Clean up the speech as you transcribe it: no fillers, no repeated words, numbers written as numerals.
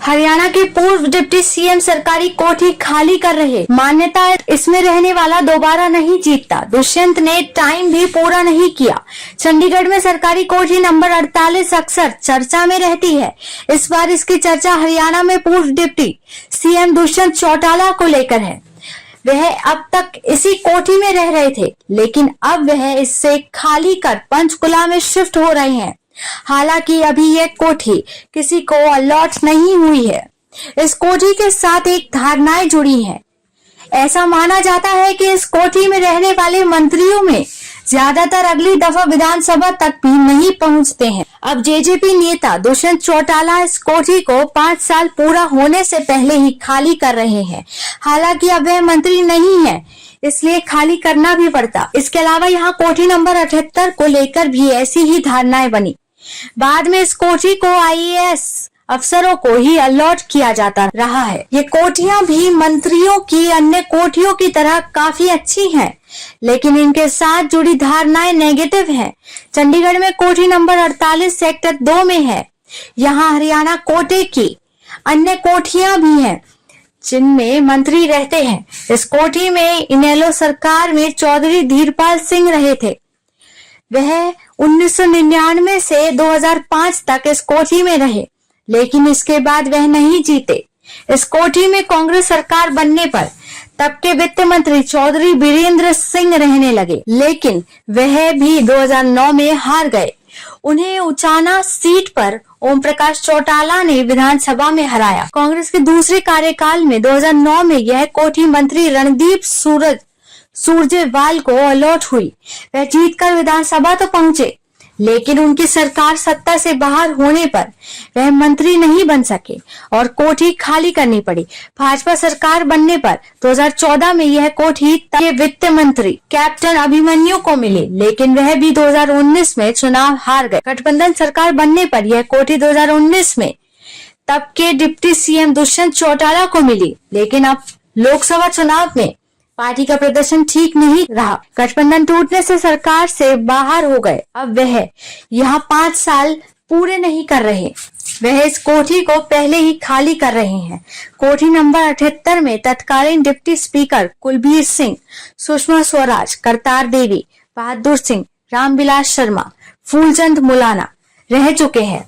हरियाणा के पूर्व deputy CM सरकारी कोठी खाली कर रहे। मान्यता इसमें रहने वाला दोबारा नहीं जीतता। दुष्यंत ने टाइम भी पूरा नहीं किया। चंडीगढ़ में सरकारी कोठी नंबर 48 अक्सर चर्चा में रहती है। इस बार इसकी चर्चा हरियाणा में पूर्व डिप्टी सीएम दुष्यंत चौटाला को लेकर है। वह अब तक इसी कोठी में रह रहे थे, लेकिन अब वह इससे खाली कर पंचकुला में शिफ्ट हो रहे हैं। हालांकि अभी ये कोठी किसी को अलॉट नहीं हुई है। इस कोठी के साथ एक धारणाएं जुड़ी हैं। ऐसा माना जाता है कि इस कोठी में रहने वाले मंत्रियों में ज्यादातर अगली दफा विधानसभा तक भी नहीं पहुंचते हैं। अब जेजेपी नेता दुष्यंत चौटाला इस कोठी को 5 साल पूरा होने से पहले ही खाली कर रहे हैं। हालांकि अब वह मंत्री नहीं है, इसलिए खाली करना भी पड़ता। इसके अलावा यहाँ कोठी नंबर 78 को लेकर भी ऐसी ही धारणाएं बनी। बाद में इस कोठी को आईएएस अफसरों को ही अलॉट किया जाता रहा है। ये कोठियां भी मंत्रियों की अन्य कोठियों की तरह काफी अच्छी हैं, लेकिन इनके साथ जुड़ी धारणाएं नेगेटिव हैं। चंडीगढ़ में कोठी नंबर 48 सेक्टर 2 में है। यहाँ हरियाणा कोटे की अन्य कोठियां भी हैं जिनमें मंत्री रहते हैं। इस कोठी में इनेलो सरकार में चौधरी धीरपाल सिंह रहे थे। वह 1999 से 2005 तक इस कोठी में रहे, लेकिन इसके बाद वह नहीं जीते। इस कोठी में कांग्रेस सरकार बनने पर तब के वित्त मंत्री चौधरी बीरेंद्र सिंह रहने लगे, लेकिन वह भी 2009 में हार गए। उन्हें उचाना सीट पर ओम प्रकाश चौटाला ने विधानसभा में हराया। कांग्रेस के दूसरे कार्यकाल में 2009 में यह कोठी मंत्री रणदीप सुरजेवाला को अलॉट हुई। वह जीतकर विधानसभा तो पहुंचे, लेकिन उनकी सरकार सत्ता से बाहर होने पर वह मंत्री नहीं बन सके और कोठी खाली करनी पड़ी। भाजपा सरकार बनने पर 2014 में यह कोठी के वित्त मंत्री कैप्टन अभिमन्यु को मिली, लेकिन वह भी 2019 में चुनाव हार गए। गठबंधन सरकार बनने पर यह कोठी 2019 में तब के डिप्टी सीएम दुष्यंत चौटाला को मिली, लेकिन अब लोकसभा चुनाव में पार्टी का प्रदर्शन ठीक नहीं रहा। गठबंधन टूटने से सरकार से बाहर हो गए। अब वह यहाँ 5 साल पूरे नहीं कर रहे। वह इस कोठी को पहले ही खाली कर रहे हैं। कोठी नंबर 78 में तत्कालीन डिप्टी स्पीकर कुलबीर सिंह, सुषमा स्वराज, करतार देवी, बहादुर सिंह, रामविलास शर्मा, फूलचंद मुलाना रह चुके हैं।